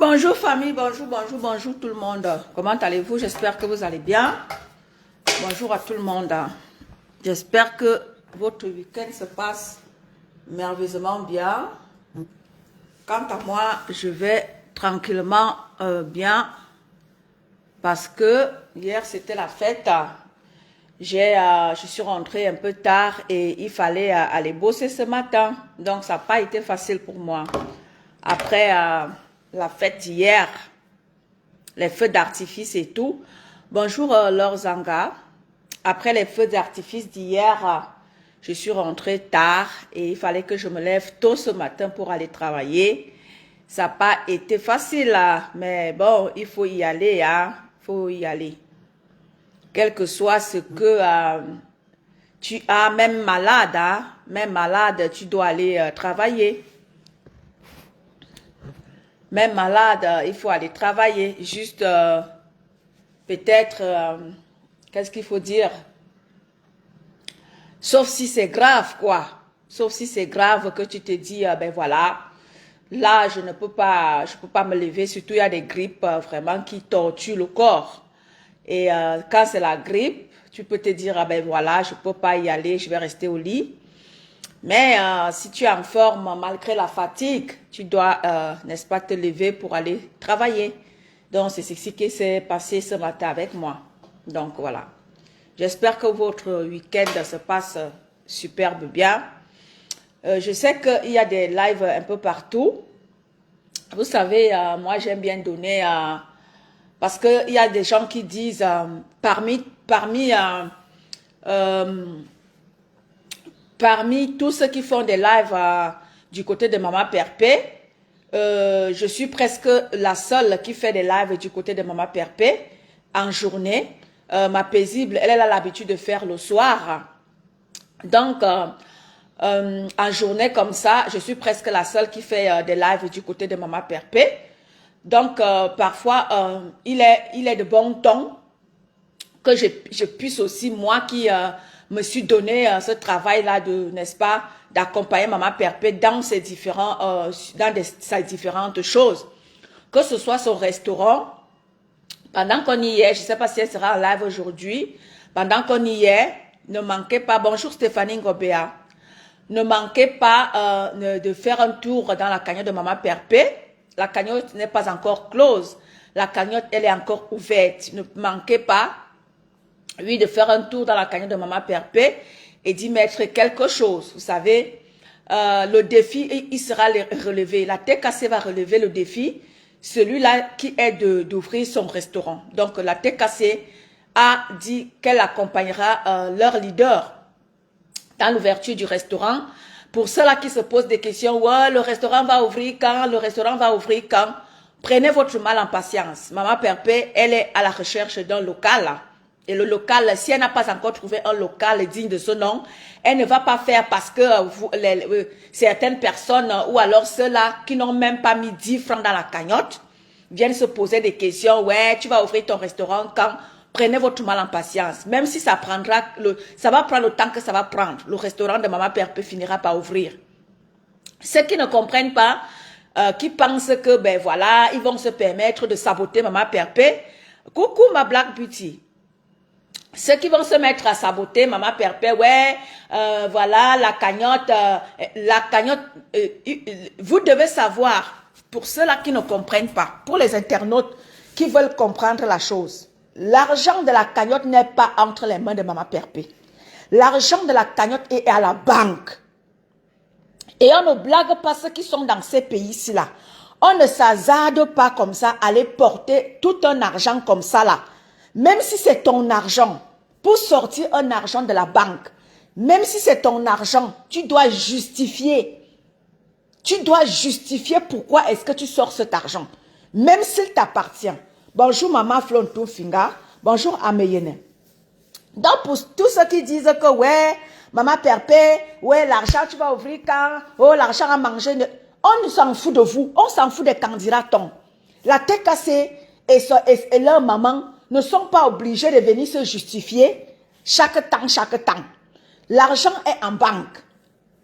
Bonjour famille, bonjour tout le monde. Comment allez-vous? J'espère que vous allez bien. Bonjour à tout le monde. J'espère que votre week-end se passe merveilleusement bien. Quant à moi, je vais tranquillement bien parce que hier c'était la fête. Je suis rentrée un peu tard et il fallait aller bosser ce matin. Donc ça n'a pas été facile pour moi. Après la fête d'hier, les feux d'artifice et tout. Bonjour Laure Zanga. Après les feux d'artifice d'hier, je suis rentrée tard et il fallait que je me lève tôt ce matin pour aller travailler. Ça n'a pas été facile, mais bon, il faut y aller, hein. Il faut y aller. Quel que soit ce que tu as, même malade, tu dois aller travailler. Même malade, il faut aller travailler. Juste, peut-être, qu'est-ce qu'il faut dire? Sauf si c'est grave, quoi. Sauf si c'est grave que tu te dis, ben voilà, là, je peux pas me lever. Surtout, il y a des grippes vraiment qui torturent le corps. Et quand c'est la grippe, tu peux te dire, ah ben voilà, je peux pas y aller, je vais rester au lit. Mais si tu es en forme, malgré la fatigue, tu dois, n'est-ce pas, te lever pour aller travailler. Donc, c'est ce qui s'est passé ce matin avec moi. Donc, voilà. J'espère que votre week-end se passe superbe bien. Je sais qu'il y a des lives un peu partout. Vous savez, moi, j'aime bien donner... parce qu'il y a des gens qui disent, parmi tous ceux qui font des lives du côté de Maman Perpé, je suis presque la seule qui fait des lives du côté de Maman Perpé en journée. Ma paisible, elle a l'habitude de faire le soir. Donc, en journée comme ça, je suis presque la seule qui fait des lives du côté de Maman Perpé. Donc, parfois, il est de bon ton que je puisse aussi, moi qui me suis donné ce travail-là de, n'est-ce pas, d'accompagner Maman Perpé dans ses différentes choses. Que ce soit son restaurant, pendant qu'on y est, je ne sais pas si elle sera en live aujourd'hui, pendant qu'on y est, ne manquez pas, bonjour Stéphanie Ngobea, ne manquez pas de faire un tour dans la cagnotte de Maman Perpé. La cagnotte n'est pas encore close. La cagnotte, elle est encore ouverte. Ne manquez pas, oui, de faire un tour dans la cagnotte de Maman Perpé et d'y mettre quelque chose. Vous savez, le défi, il sera relevé. La TKC va relever le défi, celui-là qui est d'ouvrir son restaurant. Donc, la TKC a dit qu'elle accompagnera leur leader dans l'ouverture du restaurant. Pour ceux-là qui se posent des questions, ouais, le restaurant va ouvrir quand? Le restaurant va ouvrir quand? Prenez votre mal en patience. Maman Perpé, elle est à la recherche d'un local. Et le local, si elle n'a pas encore trouvé un local digne de ce nom, elle ne va pas faire parce que certaines personnes, ou alors ceux-là qui n'ont même pas mis 10 francs dans la cagnotte, viennent se poser des questions. Ouais, tu vas ouvrir ton restaurant quand? Prenez votre mal en patience. Même si ça prendra, ça va prendre le temps que ça va prendre. Le restaurant de Maman Perpé finira par ouvrir. Ceux qui ne comprennent pas, qui pensent que, ben voilà, ils vont se permettre de saboter Maman Perpé. Coucou ma Black Beauty. Ceux qui vont se mettre à saboter Maman Perpé, ouais, voilà, la cagnotte, vous devez savoir, pour ceux-là qui ne comprennent pas, pour les internautes qui veulent comprendre la chose, l'argent de la cagnotte n'est pas entre les mains de Maman Perpé. L'argent de la cagnotte est à la banque. Et on ne blague pas ceux qui sont dans ces pays-ci là. On ne s'hasarde pas comme ça à aller porter tout un argent comme ça là. Même si c'est ton argent, pour sortir un argent de la banque, même si c'est ton argent, tu dois justifier. Tu dois justifier pourquoi est-ce que tu sors cet argent. Même s'il t'appartient. Bonjour Maman Flontou Finga. Bonjour Ameyene. Donc pour tous ceux qui disent que ouais, Maman Perpé, ouais, l'argent tu vas ouvrir quand, oh l'argent à manger, on s'en fout de vous, on s'en fout des candidats. La TKC et leur maman ne sont pas obligés de venir se justifier chaque temps. L'argent est en banque.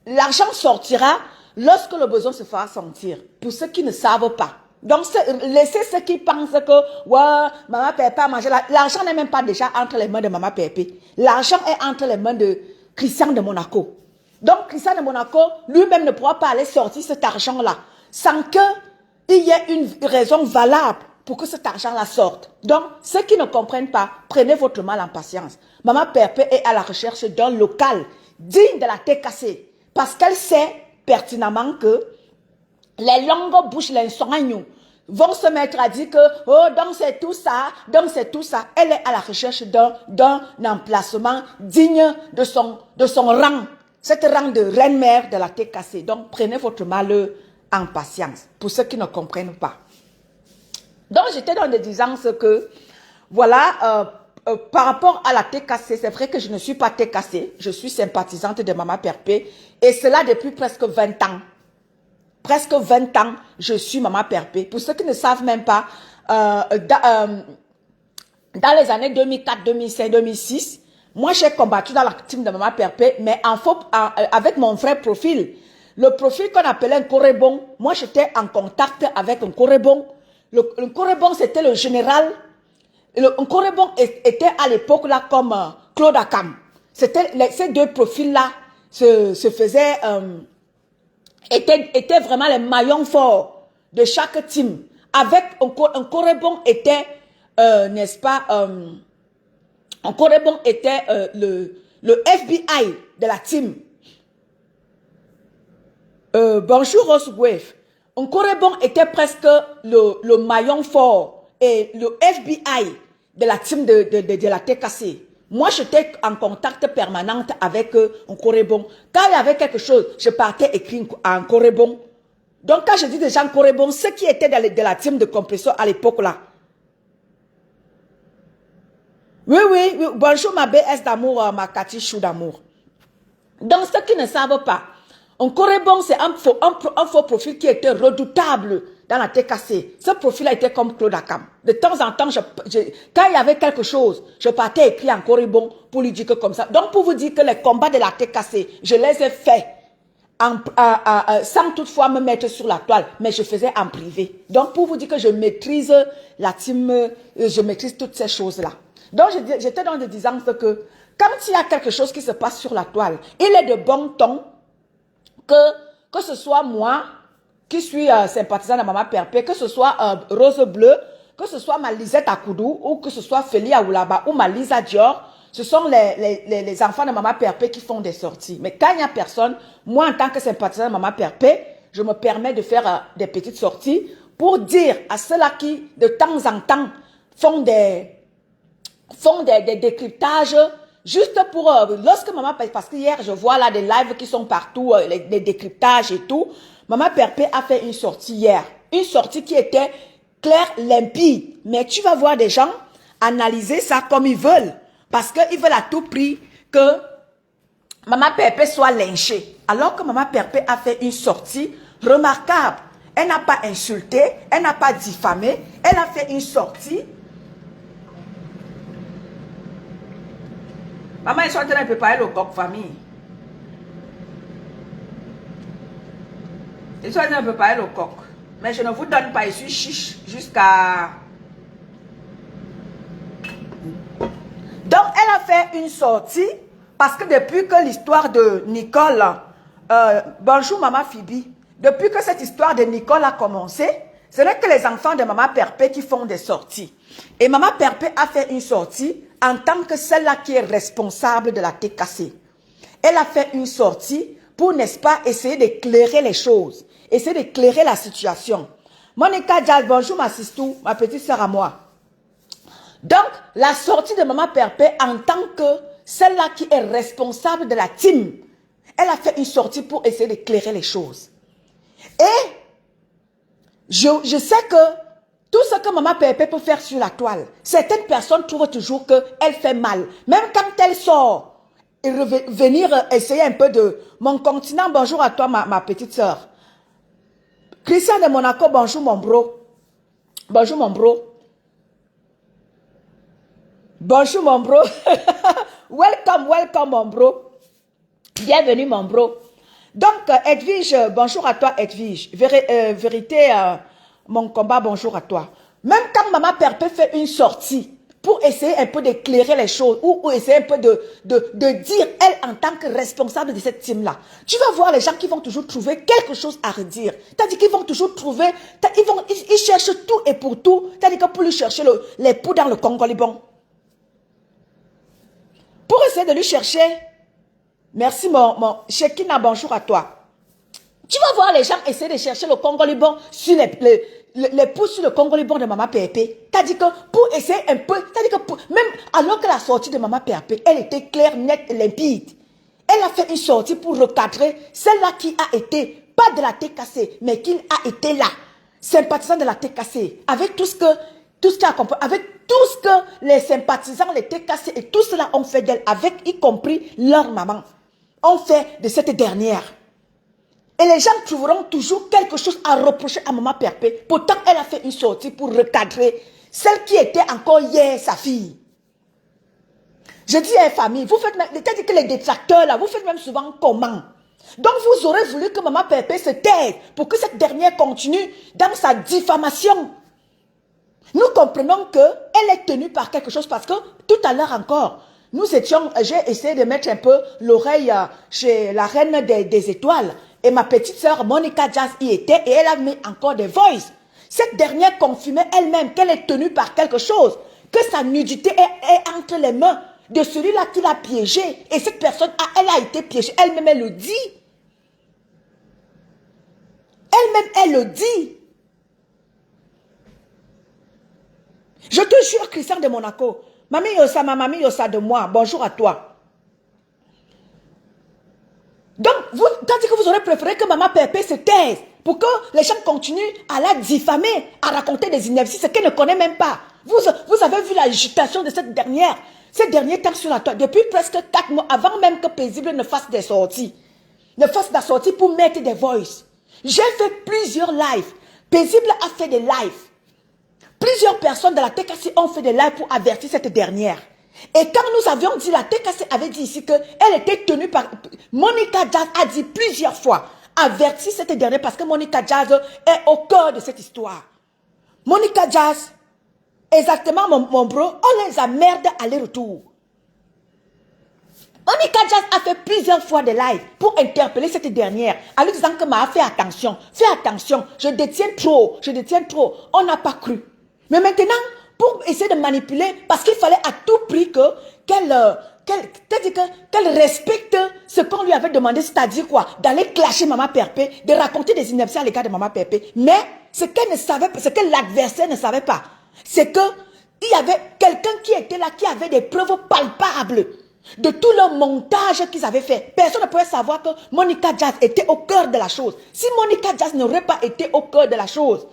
L'argent sortira lorsque le besoin se fera sentir. Pour ceux qui ne savent pas. Donc, laissez ceux qui pensent que, ouais, maman Pépé a mangé. L'argent n'est même pas déjà entre les mains de maman Pépé. L'argent est entre les mains de Christian de Monaco. Donc, Christian de Monaco, lui-même ne pourra pas aller sortir cet argent-là sans qu'il y ait une raison valable pour que cet argent-là sorte. Donc, ceux qui ne comprennent pas, prenez votre mal en patience. Maman Pépé est à la recherche d'un local digne de la tête cassée parce qu'elle sait pertinemment que les longues bouches, les insomnies vont se mettre à dire que, oh, donc c'est tout ça, donc c'est tout ça. Elle est à la recherche d'un emplacement digne de son rang. Cette rang de reine-mère de la tête cassée. Donc, prenez votre malheur en patience, pour ceux qui ne comprennent pas. Donc, j'étais dans des disances que, voilà, par rapport à la tête cassée, c'est vrai que je ne suis pas tête cassée. Je suis sympathisante de Maman Pépé, et cela depuis presque 20 ans. Presque 20 ans, je suis Maman Pépé. Pour ceux qui ne savent même pas, dans les années 2004, 2005, 2006, moi j'ai combattu dans la team de Maman Pépé, mais avec mon vrai profil. Le profil qu'on appelait un corébon, moi j'étais en contact avec un corébon. Le corébon, c'était le général. Un corébon était à l'époque là comme Claude Akam. Ces deux profils-là se faisaient... étaient vraiment les maillons forts de chaque team. Avec un corébon était, n'est-ce pas, un corébon était le FBI de la team. Bonjour Rose Wave. Un corébon était presque le maillon fort et le FBI de la team de la tête cassée. Moi, j'étais en contact permanent avec un corébon. Quand il y avait quelque chose, je partais écrire en corébon. Donc, quand je dis des gens corébon, ceux qui étaient de la team de compresseur à l'époque là. Oui, oui, oui. Bonjour ma BS d'amour, ma Cathy Chou d'amour. Donc, ceux qui ne savent pas, un corébon, c'est un faux profil qui était redoutable dans la tête cassée. Ce profil-là était comme Claude Akam. De temps en temps, quand il y avait quelque chose, je partais écrire en corébon pour lui dire que comme ça. Donc, pour vous dire que les combats de la tête cassée, je les ai faits sans toutefois me mettre sur la toile, mais je faisais en privé. Donc, pour vous dire que je maîtrise la team, je maîtrise toutes ces choses-là. Donc, j'étais dans des disances que quand il y a quelque chose qui se passe sur la toile, il est de bon ton que ce soit moi qui suis sympathisant de Maman Pépé, que ce soit Rose Bleue, que ce soit ma Lisette Akoudou, ou que ce soit Félie Aoulaba, ou ma Lisa Dior, ce sont les enfants de Maman Pépé qui font des sorties. Mais quand il n'y a personne, moi en tant que sympathisant de Maman Pépé, je me permets de faire des petites sorties pour dire à ceux-là qui, de temps en temps, font des décryptages. Juste pour, lorsque Maman Pépé, parce qu'hier, je vois là des lives qui sont partout, les décryptages et tout. Maman Pépé a fait une sortie hier. Une sortie qui était claire, limpide. Mais tu vas voir des gens analyser ça comme ils veulent. Parce qu'ils veulent à tout prix que Maman Pépé soit lynchée. Alors que Maman Pépé a fait une sortie remarquable. Elle n'a pas insulté, elle n'a pas diffamé. Elle a fait une sortie. Maman, ils sont en train de préparer le coq famille. Ils sont en train de préparer le coq. Mais je ne vous donne pas, je suis chiche jusqu'à... Donc, elle a fait une sortie parce que depuis que l'histoire de Nicole... bonjour Maman Phoebe. Depuis que cette histoire de Nicole a commencé, ce n'est que les enfants de Maman Pépé qui font des sorties. Et Maman Pépé a fait une sortie en tant que celle-là qui est responsable de la tête cassée. Elle a fait une sortie pour, n'est-ce pas, essayer d'éclairer les choses, essayer d'éclairer la situation. Monica Diaz, bonjour ma sistou, ma petite sœur à moi. Donc, la sortie de Maman Pépé en tant que celle-là qui est responsable de la team, elle a fait une sortie pour essayer d'éclairer les choses. Et je sais que tout ce que Maman Pépé peut faire sur la toile, certaines personnes trouvent toujours qu'elle fait mal. Même quand elle sort et venir essayer un peu de... Mon continent, bonjour à toi ma petite sœur. Christian de Monaco, bonjour mon bro. Bonjour mon bro. Bonjour mon bro. Welcome, welcome mon bro. Bienvenue mon bro. Donc Edwige, bonjour à toi Edwige. Vérité... mon combat, bonjour à toi. Même quand Maman Perpé fait une sortie pour essayer un peu d'éclairer les choses ou essayer un peu de dire, elle, en tant que responsable de cette team-là, tu vas voir les gens qui vont toujours trouver quelque chose à redire. C'est-à-dire qu'ils vont toujours trouver, ils cherchent tout et pour tout. C'est-à-dire que pour lui chercher les poux dans le Congo-Liban. Pour essayer de lui chercher, merci mon Shekina, bonjour à toi. Tu vas voir les gens essayer de chercher le Congo-Liban sur les pouces sur le Congo-Liban de Maman Pépé. T'as-dit que pour essayer un peu, t'as-dit que même alors que la sortie de Maman Pépé, elle était claire, nette, limpide. Elle a fait une sortie pour recadrer celle-là qui a été, pas de la TKC, mais qui a été là, sympathisant de la TKC, avec tout ce qui a compris, avec tout ce que les sympathisants, les TKC et tout cela ont fait d'elle, avec y compris leur maman, ont fait de cette dernière. Et les gens trouveront toujours quelque chose à reprocher à Maman Perpé. Pourtant, elle a fait une sortie pour recadrer celle qui était encore hier sa fille. Je dis à la famille, vous faites même, c'est-à-dire que les détracteurs là, vous faites même souvent comment? Donc vous aurez voulu que Maman Perpé se taise pour que cette dernière continue dans sa diffamation. Nous comprenons qu'elle est tenue par quelque chose parce que tout à l'heure encore, j'ai essayé de mettre un peu l'oreille chez la reine des étoiles. Et ma petite sœur Monica Jazz y était et elle a mis encore des voices. Cette dernière confirmait elle-même qu'elle est tenue par quelque chose, que sa nudité est entre les mains de celui-là qui l'a piégée. Et cette personne, elle a été piégée. Elle-même, elle le dit. Elle-même, elle le dit. Je te jure, Christian de Monaco, Mamie Yossa, ma mamie Yossa de moi, bonjour à toi. Donc, tandis que vous aurez préféré que Maman Pépé se taise pour que les gens continuent à la diffamer, à raconter des inepties, ce qu'elle ne connaît même pas. Vous avez vu l'agitation de cette dernière. Ces derniers temps sur la toile, depuis presque 4 mois, avant même que Paisible ne fasse des sorties. Ne fasse des sorties pour mettre des voices. J'ai fait plusieurs lives. Paisible a fait des lives. Plusieurs personnes de la TKC ont fait des lives pour avertir cette dernière. Et quand nous avions dit, la TKC avait dit ici qu'elle était tenue par... Monica Jazz a dit plusieurs fois, averti cette dernière parce que Monica Jazz est au cœur de cette histoire. Monica Jazz, exactement mon bro, on les a merdé aller-retour. Monica Jazz a fait plusieurs fois des lives pour interpeller cette dernière en lui disant que m'a fait attention, je détiens trop, on n'a pas cru. Mais maintenant, pour essayer de manipuler, parce qu'il fallait à tout prix qu'elle respecte ce qu'on lui avait demandé, c'est-à-dire quoi? D'aller clasher Maman Perpé, de raconter des inepties à l'égard de Maman Perpé. Mais ce qu'elle ne savait pas, ce que l'adversaire ne savait pas, c'est que il y avait quelqu'un qui était là, qui avait des preuves palpables de tout le montage qu'ils avaient fait. Personne ne pouvait savoir que Monica Jazz était au cœur de la chose. Si Monica Jazz n'aurait pas été au cœur de la chose,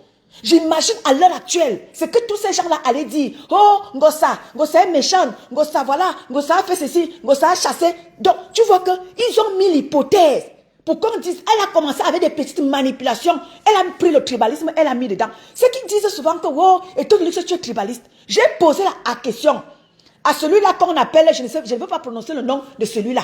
j'imagine à l'heure actuelle, c'est que tous ces gens-là allaient dire, oh, Ngossa est méchant, Ngossa voilà, Ngossa a fait ceci, Ngossa a chassé. Donc, tu vois qu'ils ont mis l'hypothèse pour qu'on dise, elle a commencé avec des petites manipulations, elle a pris le tribalisme, elle a mis dedans. Ceux qui disent souvent que, oh, et tout le que tu es tribaliste, j'ai posé la question à celui-là qu'on appelle, je ne veux pas prononcer le nom de celui-là.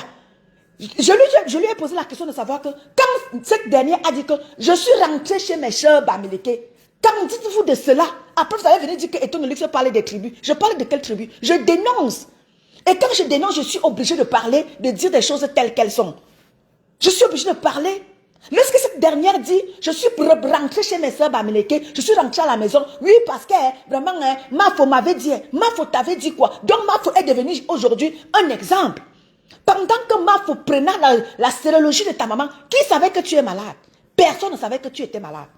Je lui ai posé la question de savoir que, quand cette dernière a dit que je suis rentrée chez mes chers Bamileke, quand dites-vous de cela? Après, vous allez venir dire que Etono Lux parlait des tribus. Je parle de quelle tribu? Je dénonce. Et quand je dénonce, je suis obligée de parler, de dire des choses telles qu'elles sont. Je suis obligée de parler. Lorsque cette dernière dit, je suis rentrée chez mes soeurs Bamileke, je suis rentrée à la maison, oui, parce que vraiment, Mafo m'avait dit, Mafo t'avait dit quoi? Donc Mafo est devenu aujourd'hui un exemple. Pendant que Mafo prenait la sérologie de ta maman, qui savait que tu es malade? Personne ne savait que tu étais malade.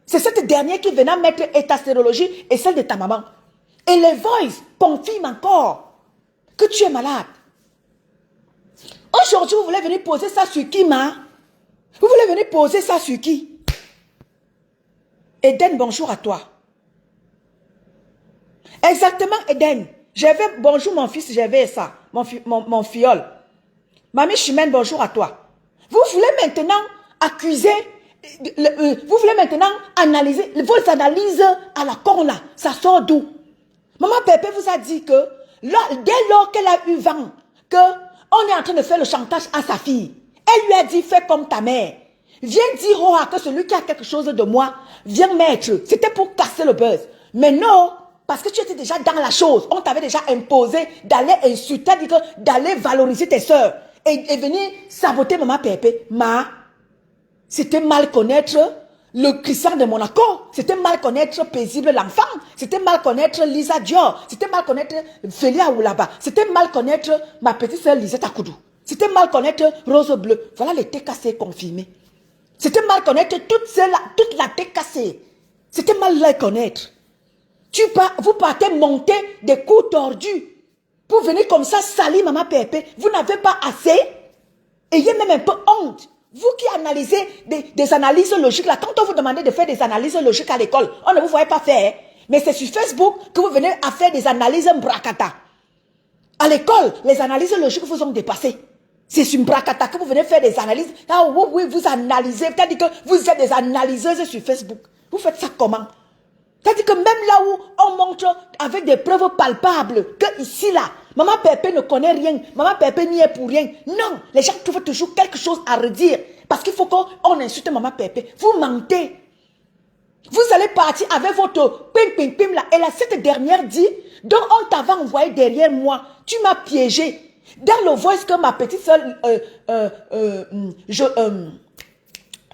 C'est cette dernière qui venait mettre ta sérologie et celle de ta maman. Et les voices confirment encore que tu es malade. Aujourd'hui, vous voulez venir poser ça sur qui, ma? Vous voulez venir poser ça sur qui? Eden, bonjour à toi. Exactement, Eden. Bonjour mon fils, j'avais ça. Mon fiole. Mamie Chimène, bonjour à toi. Vous voulez maintenant accuser... vous voulez maintenant analyser, vos analyses à la con là, ça sort d'où? Maman Pépé vous a dit que dès lors qu'elle a eu vent, qu'on est en train de faire le chantage à sa fille, elle lui a dit fais comme ta mère. Viens dire que celui qui a quelque chose de moi, viens mettre. C'était pour casser le buzz. Mais non, parce que tu étais déjà dans la chose. On t'avait déjà imposé d'aller insulter, d'aller valoriser tes soeurs. Et venir saboter maman Pépé. C'était mal connaître le Christian de Monaco. C'était mal connaître Paisible l'enfant. C'était mal connaître Lisa Dior. C'était mal connaître Félia Oulaba. C'était mal connaître ma petite soeur Lisette Akoudou. C'était mal connaître Rose Bleue. Voilà les TKC confirmés. C'était mal connaître toute la TKC. C'était mal les connaître. Vous partez monter des coups tordus pour venir comme ça salir maman Pépé. Vous n'avez pas assez. Ayez même un peu honte. Vous qui analysez des analyses logiques, là, quand on vous demandait de faire des analyses logiques à l'école, on ne vous voyait pas faire. Mais c'est sur Facebook que vous venez à faire des analyses bracata. À l'école, les analyses logiques vous ont dépassé. C'est sur bracata que vous venez faire des analyses. Ah oui, vous analysez. C'est-à-dire que vous êtes des analyseuses sur Facebook. Vous faites ça comment? C'est-à-dire que même là où on montre avec des preuves palpables que ici, là, maman Pépé ne connaît rien, maman Pépé n'y est pour rien. Non, les gens trouvent toujours quelque chose à redire. Parce qu'il faut qu'on insulte maman Pépé. Vous mentez. Vous allez partir avec votre pim là. Et là, cette dernière dit, donc on t'avait envoyé derrière moi. Tu m'as piégé. Dans le voice que ma petite soeur,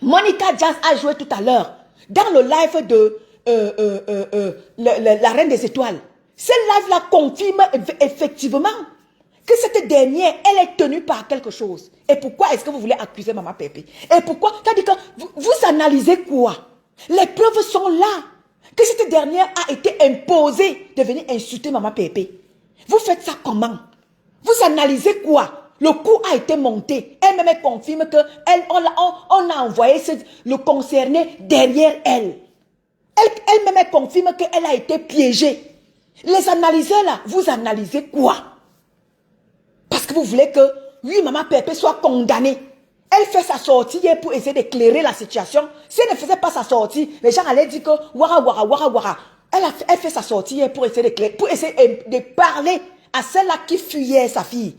Monica Jazz a joué tout à l'heure. Dans le live de la Reine des Étoiles. Ce live-là confirme effectivement que cette dernière, elle est tenue par quelque chose. Et pourquoi est-ce que vous voulez accuser maman Pépé? Et pourquoi? C'est-à-dire que vous analysez quoi? Les preuves sont là. Que cette dernière a été imposée de venir insulter maman Pépé. Vous faites ça comment? Vous analysez quoi? Le coup a été monté. Elle-même confirme que on a envoyé le concerné derrière elle. Elle-même confirme qu'elle a été piégée. Les analyseurs là, vous analysez quoi? Parce que vous voulez que, oui, maman Pépé soit condamnée. Elle fait sa sortie hier pour essayer d'éclairer la situation. Si elle ne faisait pas sa sortie, les gens allaient dire que wara. Elle fait sa sortie hier pour essayer d'éclairer, pour essayer de parler à celle-là qui fuyait sa fille.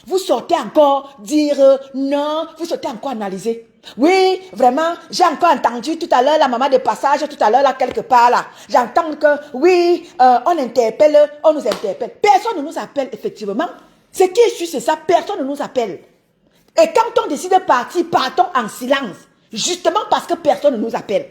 Vous sortez encore dire non, vous sortez encore analyser. Oui, vraiment, j'ai encore entendu tout à l'heure la maman de passage, tout à l'heure là quelque part là. J'entends que oui, on nous interpelle. Personne ne nous appelle effectivement. Ce qui est sûr, c'est ça, personne ne nous appelle. Et quand on décide de partir, partons en silence. Justement parce que personne ne nous appelle.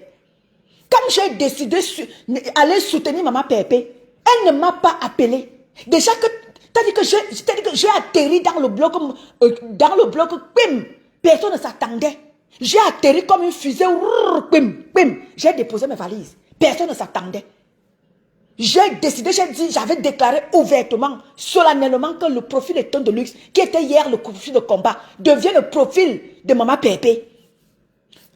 Quand j'ai décidé d'aller soutenir maman Pépé, elle ne m'a pas appelé. Déjà que, c'est-à-dire que j'ai atterri dans le bloc, bim, personne ne s'attendait. J'ai atterri comme une fusée, bim, j'ai déposé mes valises. Personne ne s'attendait. J'ai décidé, j'avais déclaré ouvertement, solennellement que le profil de Tonne de Luxe, qui était hier le profil de combat, devient le profil de maman Pépé.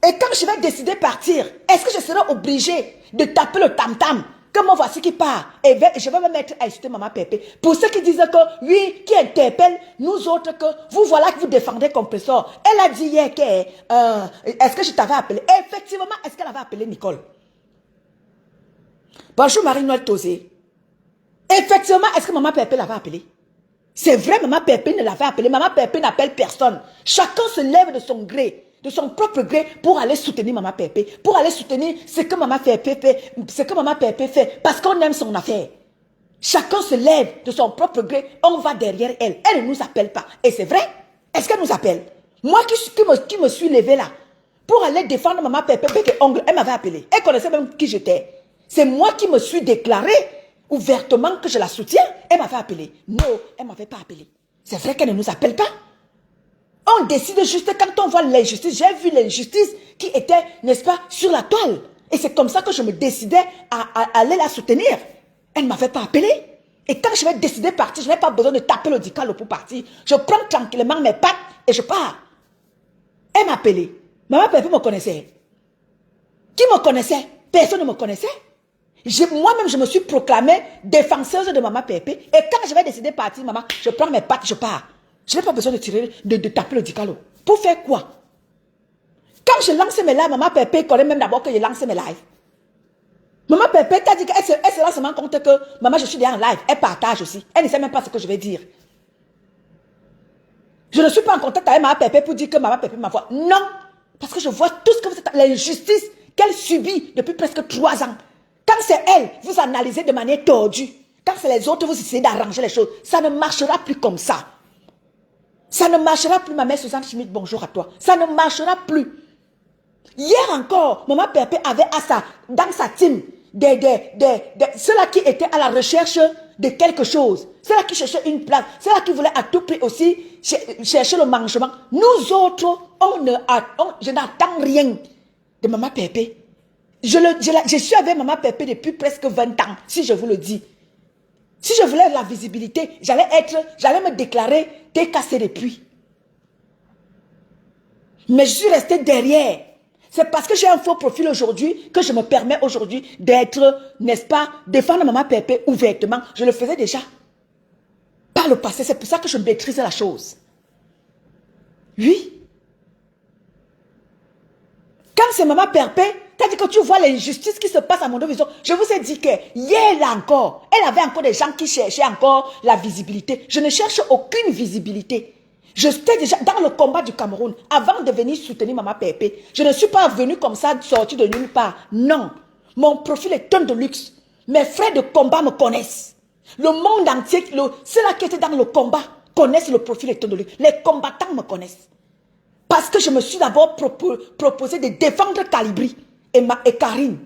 Et quand je vais décider de partir, est-ce que je serai obligé de taper le tam-tam? Que moi voici qui part. Et je vais me mettre à insulter maman Pépé. Pour ceux qui disent que, oui, qui interpellent nous autres, que vous voilà que vous défendez compresseur. Elle a dit hier que, est-ce que je t'avais appelé? Effectivement, est-ce qu'elle avait appelé Nicole? Bonjour Marie-Noël Tosé. Effectivement, est-ce que maman Pépé l'avait appelé? C'est vrai, maman Pépé ne l'avait appelé. Maman Pépé n'appelle personne. Chacun se lève de son gré, de son propre gré, pour aller soutenir maman Pépé, pour aller soutenir ce que maman Pépé fait, parce qu'on aime son affaire. Chacun se lève de son propre gré, on va derrière elle. Elle ne nous appelle pas. Et c'est vrai? Est-ce qu'elle nous appelle? Moi qui me suis levée là, pour aller défendre maman Pépé, elle m'avait appelé. Elle connaissait même qui j'étais. C'est moi qui me suis déclaré ouvertement que je la soutiens. Elle m'avait appelé. Non, elle ne m'avait pas appelé. C'est vrai qu'elle ne nous appelle pas. On décide juste quand on voit l'injustice. J'ai vu l'injustice qui était, n'est-ce pas, sur la toile. Et c'est comme ça que je me décidais à aller la soutenir. Elle ne m'avait pas appelé. Et quand je vais décider de partir, je n'ai pas besoin de taper le dicalo pour partir. Je prends tranquillement mes pattes et je pars. Elle m'a appelé. Maman Pépé me connaissait. Qui me connaissait? Personne ne me connaissait. Moi-même, je me suis proclamée défenseuse de maman Pépé. Et quand je vais décider de partir, maman, je prends mes pattes, je pars. Je n'ai pas besoin de tirer, de taper le dicalo. Pour faire quoi? Quand je lance mes lives, maman Pépé connaît même d'abord que je lance mes lives. Maman Pépé t'a dit qu'elle se rend seulement compte que maman, je suis déjà en live. Elle partage aussi. Elle ne sait même pas ce que je vais dire. Je ne suis pas en contact avec maman Pépé pour dire que maman Pépé m'envoie. Non. Parce que je vois tout ce que vous êtes, l'injustice qu'elle subit depuis presque 3 ans. Quand c'est elle, vous analysez de manière tordue. Quand c'est les autres, vous essayez d'arranger les choses. Ça ne marchera plus comme ça. Ça ne marchera plus, ma mère Suzanne Schmidt, bonjour à toi. Ça ne marchera plus. Hier encore, Maman Pépé avait dans sa team ceux-là qui étaient à la recherche de quelque chose. Ceux-là qui cherchaient une place. Ceux-là qui voulaient à tout prix aussi chercher le mangement. Nous autres, je n'attends rien de Maman Pépé. Je suis avec Maman Pépé depuis presque 20 ans, si je vous le dis. Si je voulais la visibilité, j'allais me déclarer TKC depuis. Mais je suis restée derrière. C'est parce que j'ai un faux profil aujourd'hui que je me permets aujourd'hui d'être, n'est-ce pas, défendre Maman Pépé ouvertement. Je le faisais déjà. Par le passé, c'est pour ça que je maîtrise la chose. Oui. Quand c'est Maman Pépé, c'est-à-dire que tu vois l'injustice qui se passe à mon vision. Je vous ai dit que hier là encore, elle avait encore des gens qui cherchaient encore la visibilité. Je ne cherche aucune visibilité. Je suis déjà dans le combat du Cameroun. Avant de venir soutenir Maman Pépé, je ne suis pas venue comme ça, sortie de nulle part. Non. Mon profil est tonne de luxe. Mes frères de combat me connaissent. Le monde entier, ceux-là qui étaient dans le combat, connaissent le profil et tonne de luxe. Les combattants me connaissent. Parce que je me suis d'abord proposé de défendre Calibri et Karine.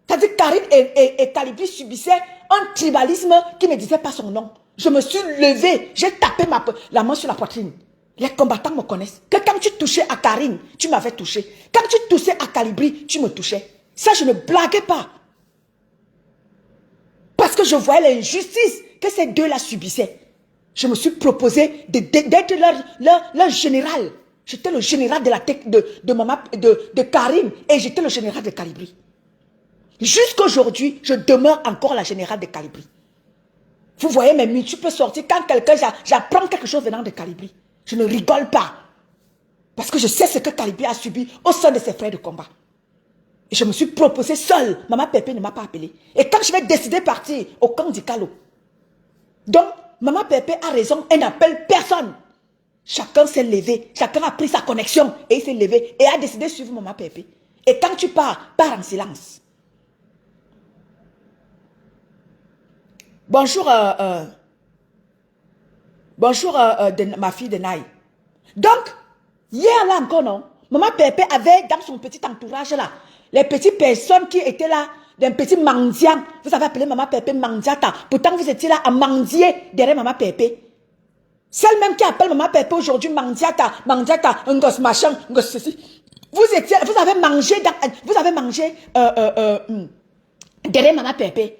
C'est-à-dire Karine et Calibri subissaient un tribalisme qui ne disait pas son nom. Je me suis levée, j'ai tapé la main sur la poitrine. Les combattants me connaissent. Que quand tu touchais à Karine, tu m'avais touché. Quand tu touchais à Calibri, tu me touchais. Ça, je ne blaguais pas. Parce que je voyais l'injustice que ces deux-là subissaient. Je me suis proposé d'être leur général. J'étais le général de la tête de Karine et j'étais le général de Calibri. Jusqu'aujourd'hui, je demeure encore la générale de Calibri. Vous voyez mes multiples sorties. Quand quelqu'un, j'apprends quelque chose venant de Calibri, je ne rigole pas. Parce que je sais ce que Calibri a subi au sein de ses frères de combat. Et je me suis proposé seul. Maman Pépé ne m'a pas appelé. Et quand je vais décider de partir au camp du Calo. Donc, Maman Pépé a raison, elle n'appelle personne. Chacun s'est levé, chacun a pris sa connexion et il s'est levé et a décidé de suivre Maman Pépé. Et quand tu pars en silence. Bonjour, ma fille de Naï. Donc, hier là encore, non, Maman Pépé avait dans son petit entourage là, les petites personnes qui étaient là, des petits mendiants. Vous avez appelé Maman Pépé mendiata. Pourtant, vous étiez là à mendier derrière Maman Pépé. Celle même qui appelle Maman Pépé aujourd'hui mendiata, un gosse machin, un gosse ceci. Vous avez mangé derrière Maman Pépé.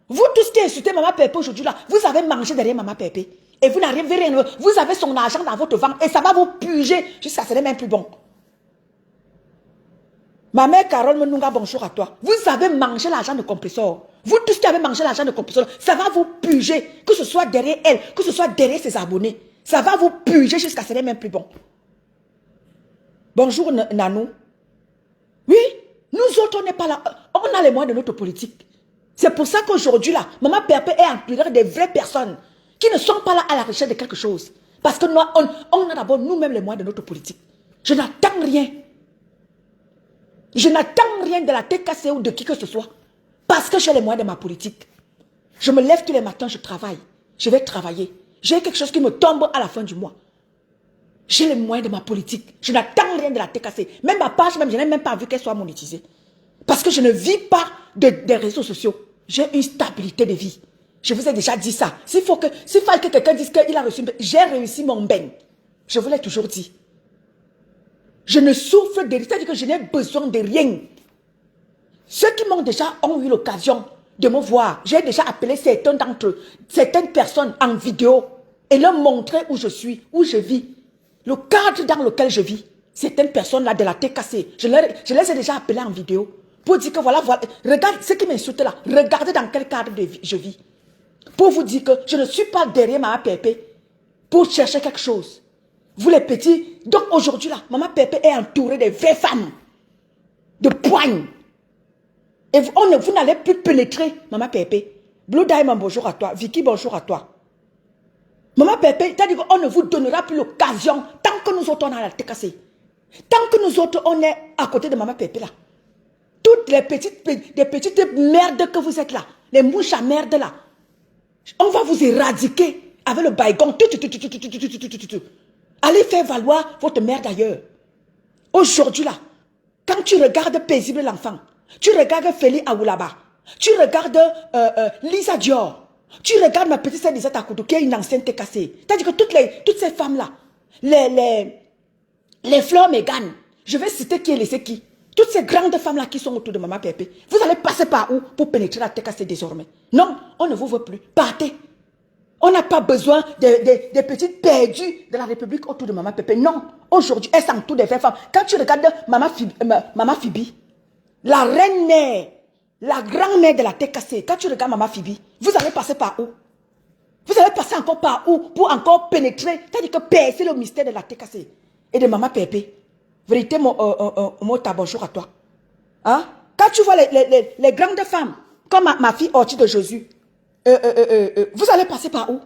Vous tous qui insultez Maman Pépé aujourd'hui là, vous avez mangé derrière Maman Pépé. Et vous n'arrivez rien. Vous avez son argent dans votre ventre et ça va vous puger jusqu'à ce que ce n'est même plus bon. Ma mère Carole Menunga, bonjour à toi. Vous avez mangé l'argent de compresseur. Vous tous qui avez mangé l'argent de compresseur, ça va vous puger. Que ce soit derrière elle, que ce soit derrière ses abonnés. Ça va vous puger jusqu'à ce que ce n'est même plus bon. Bonjour Nanou. Oui, nous autres, on n'est pas là. On a les moyens de notre politique. C'est pour ça qu'aujourd'hui, là, Maman Pépé est entourée des vraies personnes qui ne sont pas là à la recherche de quelque chose. Parce que nous, on a d'abord nous-mêmes les moyens de notre politique. Je n'attends rien. Je n'attends rien de la TKC ou de qui que ce soit. Parce que j'ai les moyens de ma politique. Je me lève tous les matins, je travaille. Je vais travailler. J'ai quelque chose qui me tombe à la fin du mois. J'ai les moyens de ma politique. Je n'attends rien de la TKC. Même ma page, je n'ai même pas vu qu'elle soit monétisée. Parce que je ne vis pas des réseaux sociaux. J'ai une stabilité de vie. Je vous ai déjà dit ça. S'il fallait que quelqu'un dise qu'il a reçu, j'ai réussi mon ben. Je vous l'ai toujours dit. Je ne souffre de rien, c'est-à-dire que je n'ai besoin de rien. Ceux qui ont eu l'occasion de me voir, j'ai déjà appelé certaines personnes en vidéo et leur montrer où je suis, où je vis, le cadre dans lequel je vis. Certaines personnes-là de la TKC, je les ai déjà appelées en vidéo pour dire que voilà, regarde ce qui m'insulte là, regardez dans quel cadre je vis. Pour vous dire que je ne suis pas derrière Maman Pépé pour chercher quelque chose. Vous les petits, donc aujourd'hui là, Maman Pépé est entourée de vraies femmes, de poignes. Et vous n'allez plus pénétrer Maman Pépé. Blue Diamond, bonjour à toi. Vicky, bonjour à toi. Maman Pépé, c'est-à-dire qu'on ne vous donnera plus l'occasion tant que nous autres on a la TKC. Tant que nous autres, on est à côté de maman Pépé là, toutes les petites merdes que vous êtes là, les mouches à merde là, on va vous éradiquer avec le baïgon. Allez faire valoir votre merde ailleurs. Aujourd'hui là, quand tu regardes paisible l'enfant, tu regardes Félix Aoulaba, tu regardes Lisa Dior, tu regardes ma petite sœur Lisa Takoudou qui est une ancienne TKC. C'est-à-dire que toutes ces femmes-là, les Fleurs Mégane, je vais citer qui est laissé qui. Toutes ces grandes femmes-là qui sont autour de Maman Pépé, vous allez passer par où pour pénétrer la TKC désormais? Non, on ne vous veut plus. Partez. On n'a pas besoin des petites perdues de la République autour de Maman Pépé. Non, aujourd'hui, elles sont toutes des vraies femmes. Quand tu regardes Maman Fibi, la reine-mère, la grand-mère de la TKC, quand tu regardes Maman Fibi, vous allez passer par où? Vous allez passer encore par où pour encore pénétrer, c'est-à-dire que percer le mystère de la TKC et de Maman Pépé. Vérité, mon bonjour à toi. Hein? Quand tu vois les grandes femmes, comme ma fille Ortie de Jésus, vous allez passer par où?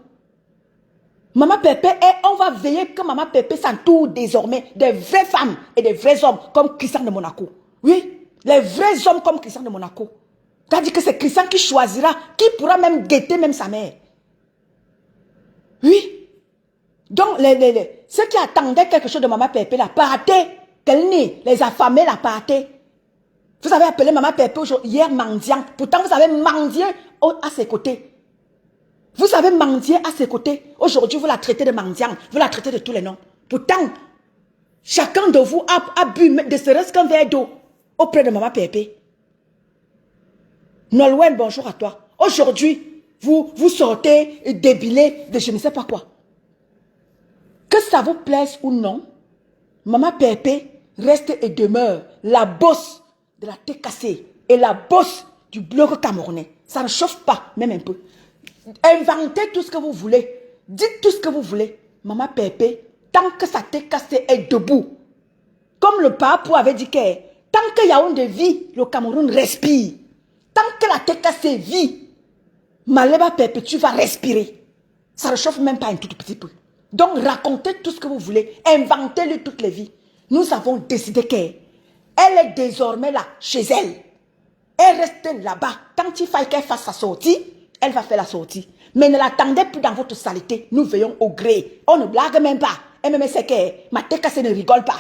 Maman Pépé, on va veiller que Maman Pépé s'entoure désormais des vraies femmes et des vrais hommes comme Christian de Monaco. Oui, les vrais hommes comme Christian de Monaco. C'est-à-dire que c'est Christian qui choisira, qui pourra même guetter même sa mère. Oui. Donc, ceux qui attendaient quelque chose de Maman Pépé, là, partez. Les affamés, là, partez. Vous avez appelé Maman Pépé hier mendiant. Pourtant, vous avez mendié à ses côtés. Vous avez mendié à ses côtés. Aujourd'hui, vous la traitez de mendiant. Vous la traitez de tous les noms. Pourtant, chacun de vous a bu de serait-ce qu'un verre d'eau auprès de Maman Pépé. Nolwenn, bonjour à toi. Aujourd'hui, vous sortez débilé de je ne sais pas quoi. Que ça vous plaise ou non, Maman Pépé reste et demeure la bosse de la TKC et la bosse du bloc camerounais. Ça ne chauffe pas, même un peu. Inventez tout ce que vous voulez. Dites tout ce que vous voulez. Maman Pépé, tant que sa TKC est debout, comme le pape avait dit que tant qu'il y a une vie, le Cameroun respire. Tant que la TKC vit, Maleba Pépé, tu vas respirer. Ça ne chauffe même pas un tout petit peu. Donc racontez tout ce que vous voulez. Inventez-lui toutes les vies. Nous avons décidé qu'elle est désormais là, chez elle. Elle reste là-bas. Tant qu'il faille qu'elle fasse sa sortie, elle va faire la sortie. Mais ne l'attendez plus dans votre saleté. Nous veillons au gré. On ne blague même pas. Elle me sait que ma TKC ne rigole pas.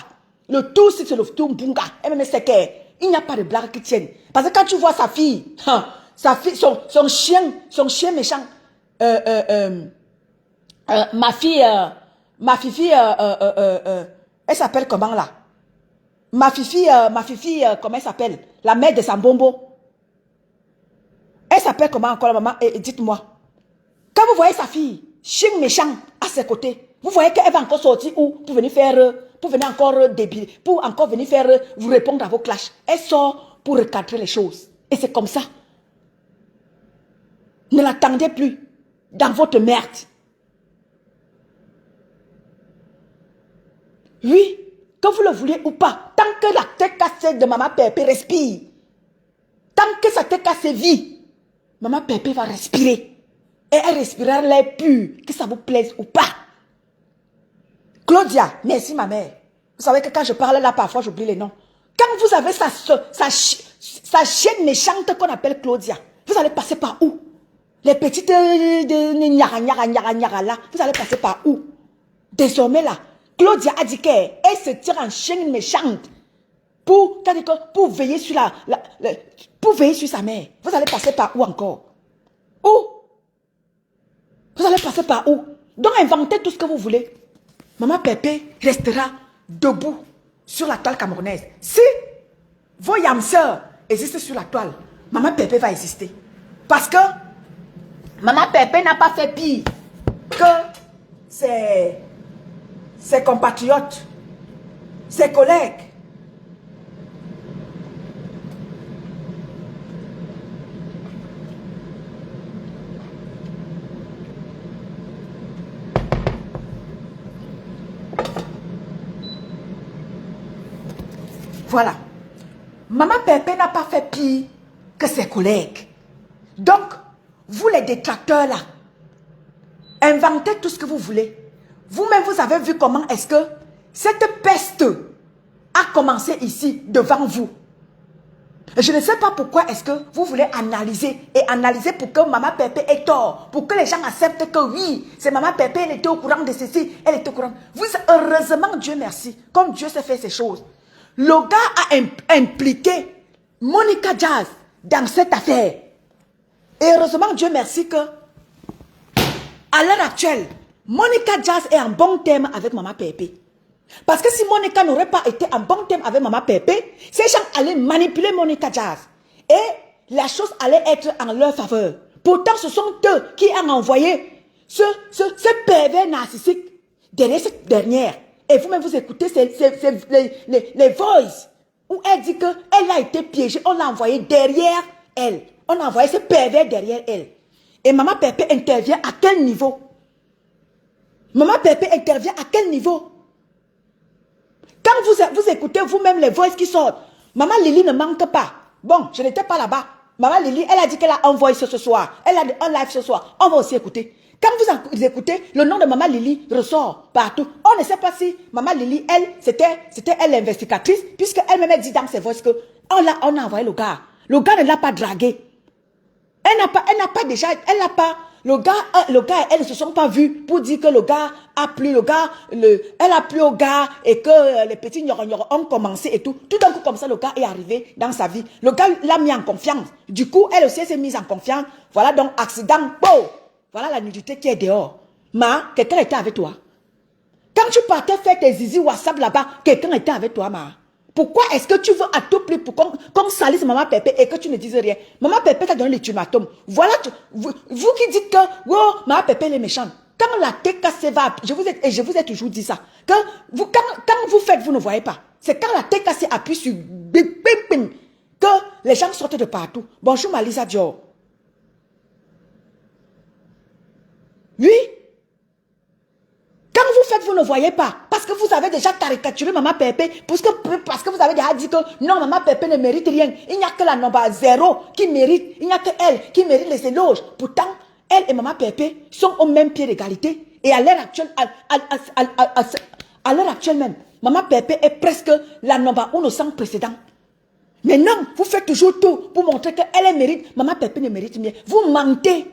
Le tout, c'est le tout bunga. Elle me sait que il n'y a pas de blague qui tienne. Parce que quand tu vois sa fille, son chien méchant, ma fifi, elle s'appelle comment là? Ma fifi, comment elle s'appelle? La mère de Sambombo. Elle s'appelle comment encore la maman? Dites-moi. Quand vous voyez sa fille, chien méchant à ses côtés, vous voyez qu'elle va encore sortir où? Pour venir faire, pour venir encore débile, pour encore venir faire, vous répondre à vos clashs. Elle sort pour recadrer les choses. Et c'est comme ça. Ne l'attendez plus dans votre merde. Oui, que vous le voulez ou pas, tant que la TKC de Maman Pépé respire, tant que sa TKC vit, Maman Pépé va respirer. Et elle respirera l'air pur, que ça vous plaise ou pas. Claudia, merci ma mère. Vous savez que quand je parle là, parfois j'oublie les noms. Quand vous avez sa chienne méchante qu'on appelle Claudia, vous allez passer par où? Les petites nyara là, vous allez passer par où? Désormais là, Claudia a dit qu'elle se tire en chienne méchante pour veiller sur pour veiller sur sa mère. Vous allez passer par où encore? Où? Vous allez passer par où? Donc inventez tout ce que vous voulez. Maman Pépé restera debout sur la toile camerounaise. Si vos yamseurs existent sur la toile, Maman Pépé va exister. Parce que Maman Pépé n'a pas fait pire que ses compatriotes, ses collègues. Voilà. Maman Pépé n'a pas fait pire que ses collègues. Donc, vous les détracteurs là, inventez tout ce que vous voulez. Vous-même, vous avez vu comment est-ce que cette peste commencé ici, devant vous. Je ne sais pas pourquoi est-ce que vous voulez analyser et analyser pour que Maman Pépé ait tort, pour que les gens acceptent que oui, c'est Maman Pépé, elle était au courant de ceci, elle était au courant. Heureusement, Dieu merci, comme Dieu sait faire ces choses. Le gars a impliqué Monica Jazz dans cette affaire. Et heureusement, Dieu merci que, à l'heure actuelle, Monica Jazz est en bon terme avec Maman Pépé. Parce que si Monica n'aurait pas été en bon terme avec Maman Pépé, ces gens allaient manipuler Monica Jazz. Et la chose allait être en leur faveur. Pourtant, ce sont eux qui ont envoyé ce pervers narcissique derrière cette dernière. Et vous-même, vous écoutez les voices où elle dit qu'elle a été piégée. On l'a envoyé derrière elle. On a envoyé ce pervers derrière elle. Et Maman Pépé intervient à quel niveau? Maman Pépé intervient à quel niveau? Quand vous écoutez vous-même les voix qui sortent, Maman Lily ne manque pas. Bon, je n'étais pas là-bas. Maman Lily, elle a dit qu'elle a envoyé ce soir. Elle a un live ce soir. On va aussi écouter. Quand vous écoutez, le nom de Maman Lily ressort partout. On ne sait pas si Maman Lily, elle, c'était elle l'investigatrice, puisqu'elle-même a dit dans ses voix que on a envoyé le gars. Le gars ne l'a pas dragué. Elle n'a pas, le gars et elle ne se sont pas vus pour dire que le gars a plu, elle a plu au gars et que les petits gnorgnorons ont commencé et tout. Tout d'un coup, comme ça, le gars est arrivé dans sa vie. Le gars l'a mis en confiance. Du coup, elle aussi s'est mise en confiance. Voilà donc, accident, boum! Voilà la nudité qui est dehors. Quelqu'un était avec toi. Quand tu partais faire tes zizi WhatsApp là-bas, quelqu'un était avec toi, Pourquoi est-ce que tu veux à tout prix pour qu'on salisse Maman Pépé et que tu ne dises rien? Maman Pépé t'a donné l'ultimatum. Voilà, vous qui dites que oh, Maman Pépé elle est méchante. Quand la TKC va, je vous ai toujours dit ça, que quand vous faites, vous ne voyez pas. C'est quand la TKC appuie sur bing, bing, bing, que les gens sortent de partout. Bonjour Malisa Dior. Oui. Quand vous faites, vous ne voyez pas. Parce que vous avez déjà caricaturé Maman Pépé. Parce que vous avez déjà dit que non, Maman Pépé ne mérite rien. Il n'y a que la nombre 0 qui mérite. Il n'y a que elle qui mérite les éloges. Pourtant, elle et Maman Pépé sont au même pied d'égalité. Et à l'heure actuelle, à l'heure actuelle même, Maman Pépé est presque la nombre 1 sans précédent. Mais non, vous faites toujours tout pour montrer qu'elle est mérite. Maman Pépé ne mérite mieux. Vous mentez.